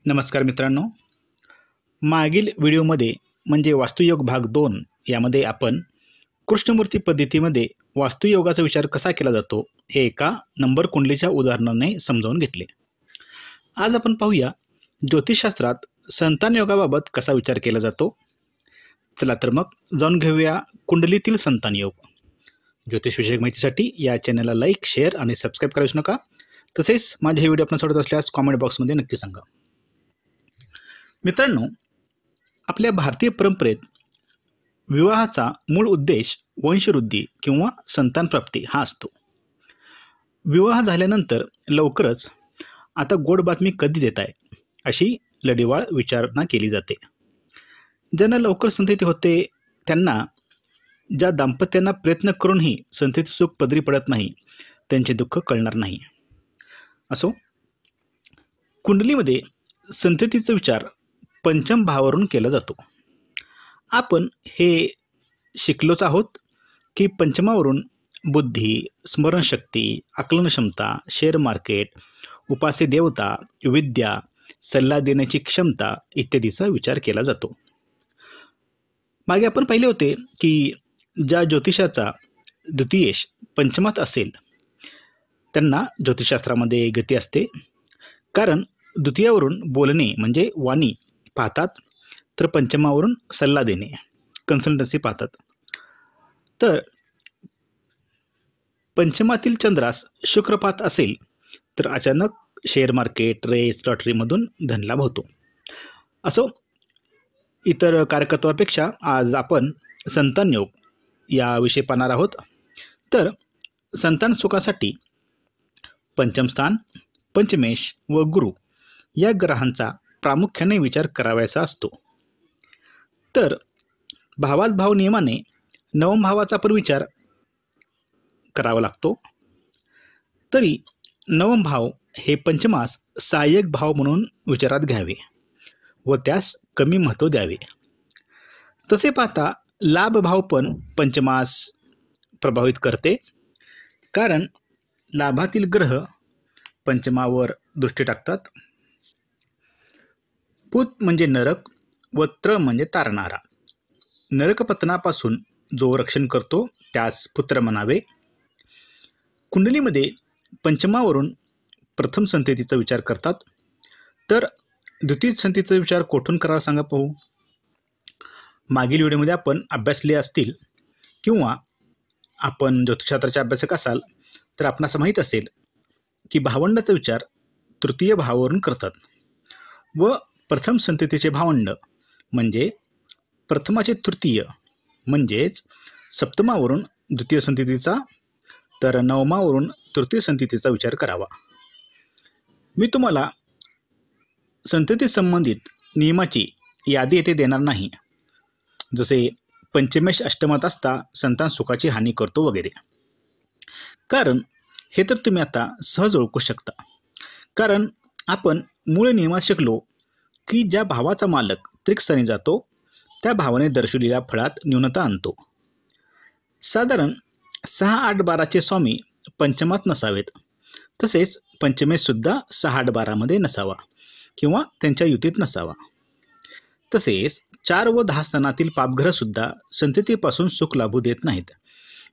नमस्कार मित्रांनो. मागील व्हिडिओमध्ये म्हणजे वास्तुयोग भाग 2 यामध्ये आपण कृष्णमूर्ती पद्धतीमध्ये वास्तुयोगाचा विचार कसा केला जातो हे एका नंबर कुंडलीच्या उदाहरणाने समजावून घेतले. आज आपण पाहूया ज्योतिषशास्त्रात संतान योगाबाबत कसा विचार केला जातो. चला तर मग जाणून घेऊया कुंडलीतील संतान योग. ज्योतिषविषयक माहितीसाठी या चॅनलला लाईक, शेअर आणि सबस्क्राईब करायचं नका. तसेच माझे हे व्हिडिओ आपण आवडत असल्यास कॉमेंट बॉक्समध्ये नक्की सांगा. मित्रांनो, आपल्या भारतीय परंपरेत विवाहाचा मूळ उद्देश वंशवृद्धी किंवा संतान प्राप्ती हा असतो. विवाह झाल्यानंतर लवकरच आता गोड बातमी कधी देत आहे अशी लढीवाळ विचारणा केली जाते. ज्यांना लवकर संतती होते त्यांना, ज्या दाम्पत्यांना प्रयत्न करूनही संतती सुख पदरी पडत नाही, त्यांचे दुःख कळणार नाही. असो, कुंडलीमध्ये संततीचा विचार पंचम भावावरून केला जातो. आपण हे शिकलोच आहोत की पंचमावरून बुद्धी, स्मरणशक्ती, आकलनक्षमता, शेअर मार्केट, उपास्य देवता, विद्या, सल्ला देण्याची क्षमता इत्यादीचा विचार केला जातो. मागे आपण पाहिले होते की ज्या ज्योतिषाचा द्वितीयेश पंचमात असेल त्यांना ज्योतिषशास्त्रामध्ये गती असते, कारण द्वितीयावरून बोलणे म्हणजे वाणी पाहतात, तर पंचमावरून सल्ला देणे कन्सल्टन्सी पाहतात. तर पंचमातील चंद्रास शुक्रपात असेल तर अचानक शेअर मार्केट, रेस, लॉटरीमधून धनलाभ होतो. असो, इतर कार्यकर्त्यापेक्षा आज आपण संतान योग याविषयी पाहणार आहोत. तर संतान सुखासाठी पंचम स्थान, पंचमेश व गुरु या ग्रहांचा प्रामुख्याने विचार करावयाचा असतो. तर भावात भाव नियमाने नवम भावाचा पण विचार करावा लागतो. तरी नवम भाव हे पंचमास सहाय्यक भाव म्हणून विचारात घ्यावे व त्यास कमी महत्त्व द्यावे. तसे पाहता लाभ भाव पण पंचमास प्रभावित करते, कारण लाभातील ग्रह पंचमावर दृष्टी टाकतात. पुत म्हणजे नरक व त्र म्हणजे तारणारा. नरकपतनापासून जो रक्षण करतो त्यास पुत्र म्हणावे. कुंडलीमध्ये पंचमावरून प्रथम संततीचा विचार करतात, तर द्वितीय संततीचा विचार कोठून करावा सांगा पाहू. मागील व्हिडिओमध्ये आपण अभ्यासले असतील किंवा आपण ज्योतिषशास्त्राचे अभ्यासक असाल तर आपणास माहीत असेल की भावंडाचा विचार तृतीय भावावरून करतात व प्रथम संततीचे भावंड म्हणजे प्रथमाचे तृतीय म्हणजेच सप्तमावरून द्वितीय संततीचा, तर नवमावरून तृतीय संततीचा विचार करावा. मी तुम्हाला संतती संबंधित नियमाची यादी येथे देणार नाही, जसे पंचमेश अष्टमात असता संतान सुखाची हानी करतो वगैरे, कारण हे तर तुम्ही आता सहज ओळखू शकता. कारण आपण मूळ नियमात शिकलो की ज्या भावाचा मालक त्रिकस्थानी जातो त्या भावाने दर्शवलेल्या फळात न्यूनता आणतो. साधारण 6, 8, 12चे स्वामी पंचमात नसावेत, तसेच पंचमेशसुद्धा 6, 8, 12मध्ये नसावा किंवा त्यांच्या युतीत नसावा. तसेच 4 व 10 स्थानातील पापग्रहसुद्धा संततीपासून सुख लाभू देत नाहीत,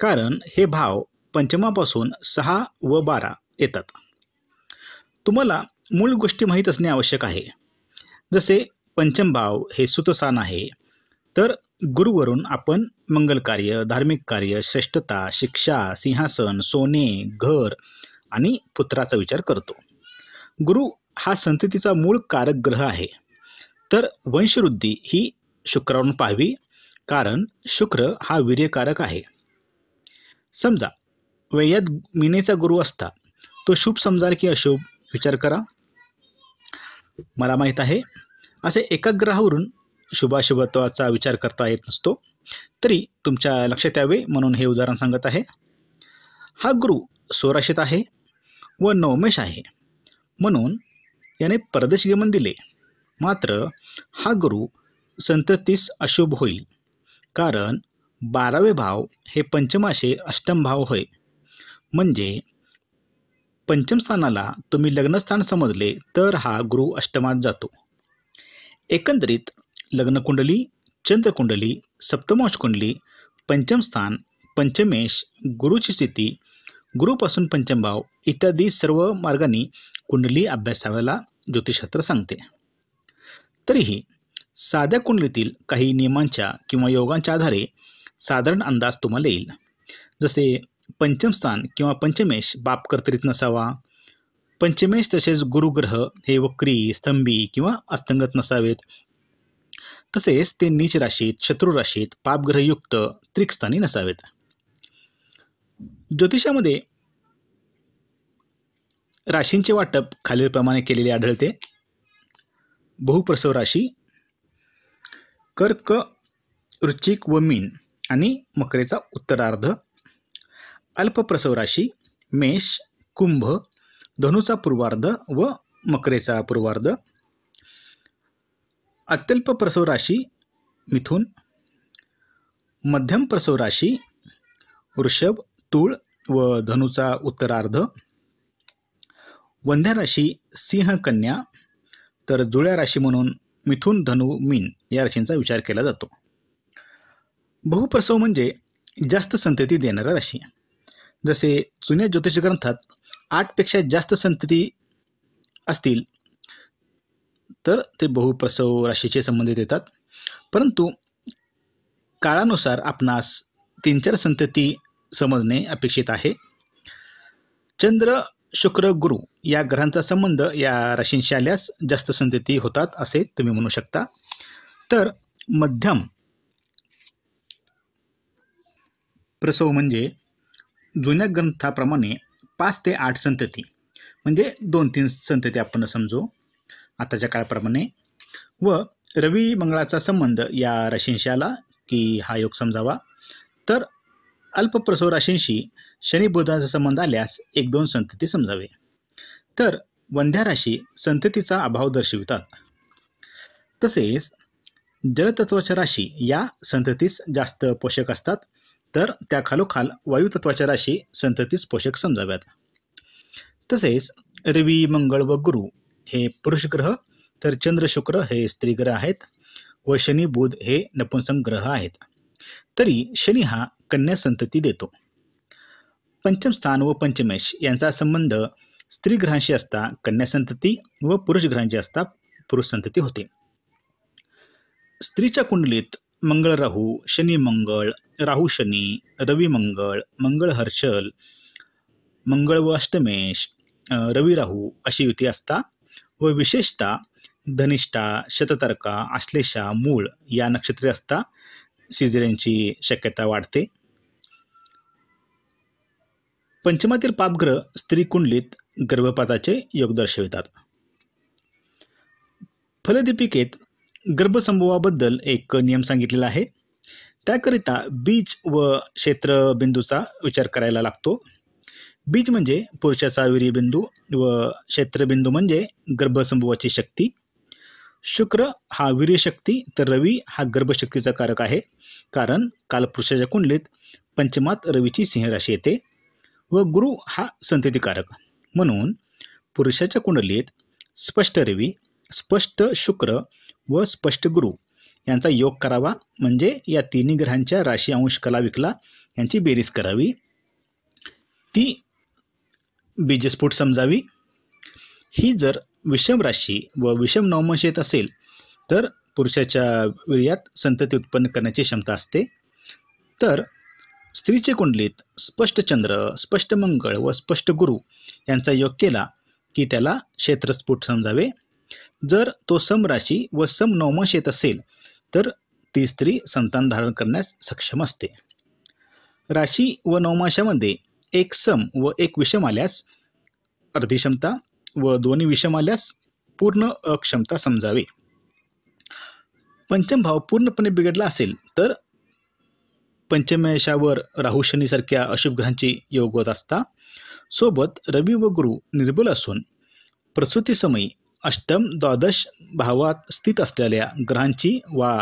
कारण हे भाव पंचमापासून 6 व 12 येतात. तुम्हाला मूळ गोष्टी माहीत असणे आवश्यक आहे. जसे पंचम भाव हे सुतस्थान आहे, तर गुरुवरून आपण मंगल कार्य, धार्मिक कार्य, श्रेष्ठता, शिक्षा, सिंहासन, सोने, घर आणि पुत्राचा विचार करतो. गुरु हा संततीचा मूळ कारक ग्रह आहे, तर वंशवृद्धी ही शुक्रावरून पाहावी, कारण शुक्र हा वीर्यकारक आहे. समजा वैयात मीनेचा गुरु असता, तो शुभ समजाल की अशुभ विचार करा. मला माहीत आहे असे एका ग्रहावरून शुभाशुभत्वाचा विचार करता येत नसतो, तरी तुमच्या लक्षात यावे म्हणून हे उदाहरण सांगत आहे. हा गुरु स्वराशीत आहे व नवमेश आहे, म्हणून याने परदेश गमन दिले. मात्र हा गुरु संततीस अशुभ होईल, कारण 12वे भाव हे पंचमाशे अष्टम भाव होय, म्हणजे पंचम स्थानाला तुम्ही लग्नस्थान समजले तर हा गुरु अष्टमात जातो. एकंदरीत लग्नकुंडली, चंद्रकुंडली, सप्तमांश कुंडली, पंचम स्थान, पंचमेश, गुरुची स्थिती, गुरुपासून पंचम भाव इत्यादी सर्व मार्गांनी कुंडली अभ्यासाव्याला ज्योतिषशास्त्र सांगते. तरीही साध्या कुंडलीतील काही नियमांच्या किंवा योगांच्या आधारे साधारण अंदाज तुम्हाला येईल. जसे पंचम स्थान किंवा पंचमेश बाप कर्तरीत नसावा. पंचमेश तसेच गुरुग्रह हे वक्री, स्तंभी किंवा अस्तंगत नसावेत. तसेच ते नीच राशीत, शत्रू राशीत, पापग्रहयुक्त त्रिकस्थानी नसावेत. ज्योतिषामध्ये राशींचे वाटप खालीलप्रमाणे केलेले आढळते. बहुप्रसव राशी कर्क, वृश्चिक व मीन आणि मकरेचा उत्तरार्ध. अल्पप्रसव राशी मेष, कुंभ, धनुचा पूर्वार्ध व मकरेचा पूर्वार्ध. अत्यल्प प्रसव राशी मिथुन. मध्यम प्रसव राशी वृषभ, तूळ व धनुचा उत्तरार्ध. वंध्या राशी सिंह, कन्या. तर जुळ्या राशी म्हणून मिथुन, धनु, मीन या राशींचा विचार केला जातो. बहुप्रसव म्हणजे जास्त संतती देणाऱ्या राशी. जसे जुन्या ज्योतिष ग्रंथात 8पेक्षा जास्त संतती असतील तर ते बहुप्रसव राशीचे संबंधित येतात. परंतु काळानुसार आपणास 3-4 संतती समजणे अपेक्षित आहे. चंद्र, शुक्र, गुरु या ग्रहांचा संबंध या राशींशी आल्यास जास्त संतती होतात असे तुम्ही म्हणू शकता. तर मध्यम प्रसव म्हणजे जुन्या ग्रंथाप्रमाणे 5 ते 8 संतती म्हणजे 2-3 संतती आपण समजू आताच्या काळाप्रमाणे. व रवी मंगळाचा संबंध या राशींशी आला की हा योग समजावा. तर अल्पप्रसव राशींशी शनी बुधाचा संबंध आल्यास 1-2 संतती समजावे. तर वंध्या राशी संततीचा अभाव दर्शवितात. तसेच जलतत्वाच्या राशी या संततीस जास्त पोषक असतात. तर त्या खालोखाल वायुतत्वाच्या राशी संततीस पोषक समजाव्यात. तसेच रवी, मंगळ व गुरु हे पुरुष ग्रह, तर चंद्र, शुक्र हे स्त्री ग्रह आहेत व शनी, बुध हे नपुंसक ग्रह आहेत. तरी शनी हा कन्या संतती देतो. पंचम स्थान व पंचमेश यांचा संबंध स्त्री ग्रहांशी असता कन्या संतती व पुरुष ग्रहांची असता पुरुष संतती होते. स्त्रीच्या कुंडलीत मंगळ राहू, शनी मंगळ, राहू शनी, रवी मंगळ, मंगळ हर्षल, मंगळ व अष्टमेश, रवी राहू अशी युती असता व विशेषतः धनिष्ठा, शततर्का, आश्लेषा, मूळ या नक्षत्रे असता सिझेरियनची शक्यता वाढते. पंचमातील पापग्रह स्त्री कुंडलीत गर्भपाताचे योग दर्शवितात. फलदीपिकेत गर्भसंभवाबद्दल एक नियम सांगितलेला आहे. त्याकरिता बीज व क्षेत्रबिंदूचा विचार करायला लागतो. बीज म्हणजे पुरुषाचा वीर्यबिंदू व क्षेत्रबिंदू म्हणजे गर्भसंभवाची शक्ती. शुक्र हा वीर्यशक्ती तर रवी हा गर्भशक्तीचा कारक आहे. कारण कालपुरुषाच्या कुंडलीत पंचमात रवीची सिंह राशी येते व गुरु हा संततिकारक. म्हणून पुरुषाच्या कुंडलीत स्पष्ट रवी, स्पष्ट शुक्र व स्पष्ट गुरु यांचा योग करावा. म्हणजे या तिन्ही ग्रहांच्या राशी, अंश, कला, विकला यांची बेरीज करावी. ती बीजस्फोट समजावी. ही जर विषम राशी व विषम नवमंश येत असेल तर पुरुषाच्या वीर्यात संतती उत्पन्न करण्याची क्षमता असते. तर स्त्रीच्या कुंडलीत स्पष्ट चंद्र, स्पष्ट मंगळ व स्पष्ट गुरु यांचा योग केला की त्याला क्षेत्रस्फोट समजावे. जर तो सम राशी व सम नवमंश येत असेल तर ती स्त्री संतान धारण करण्यास सक्षम असते. राशी व नवमाशामध्ये एक सम व एक विषम आल्यास अर्धी क्षमता व दोन्ही विषम आल्यास पूर्ण अक्षमता समजावे. पंचम भाव पूर्णपणे बिघडला असेल तर पंचमेशावर राहू, शनीसारख्या अशुभ ग्रहांची योग होत असता. सोबत रवी व गुरु निर्बल असून प्रसूती समयी अष्टम, द्वादश भावात स्थित असलेल्या ग्रहांची वा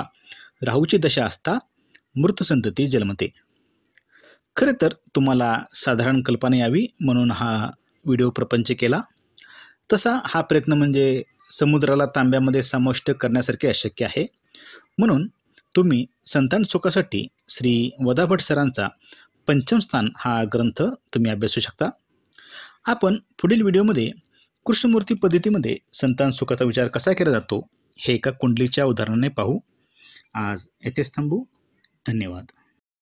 राहूची दशा असता मृत संतती जन्मते. खरे तर तुम्हाला साधारण कल्पना यावी म्हणून हा व्हिडिओ प्रपंच केला, तसा हा प्रयत्न म्हणजे समुद्राला तांब्यामध्ये समाविष्ट करण्यासारखे अशक्य आहे. म्हणून तुम्ही संतान सुखासाठी श्री वदाभट सरांचा पंचम स्थान हा ग्रंथ तुम्ही अभ्यासू शकता. आपण पुढील व्हिडिओमध्ये कृष्णमूर्ती पद्धतीमध्ये संतान सुखाचा विचार कसा केला जातो हे एका कुंडलीच्या उदाहरणाने पाहू. आज येथेच थांबू. धन्यवाद.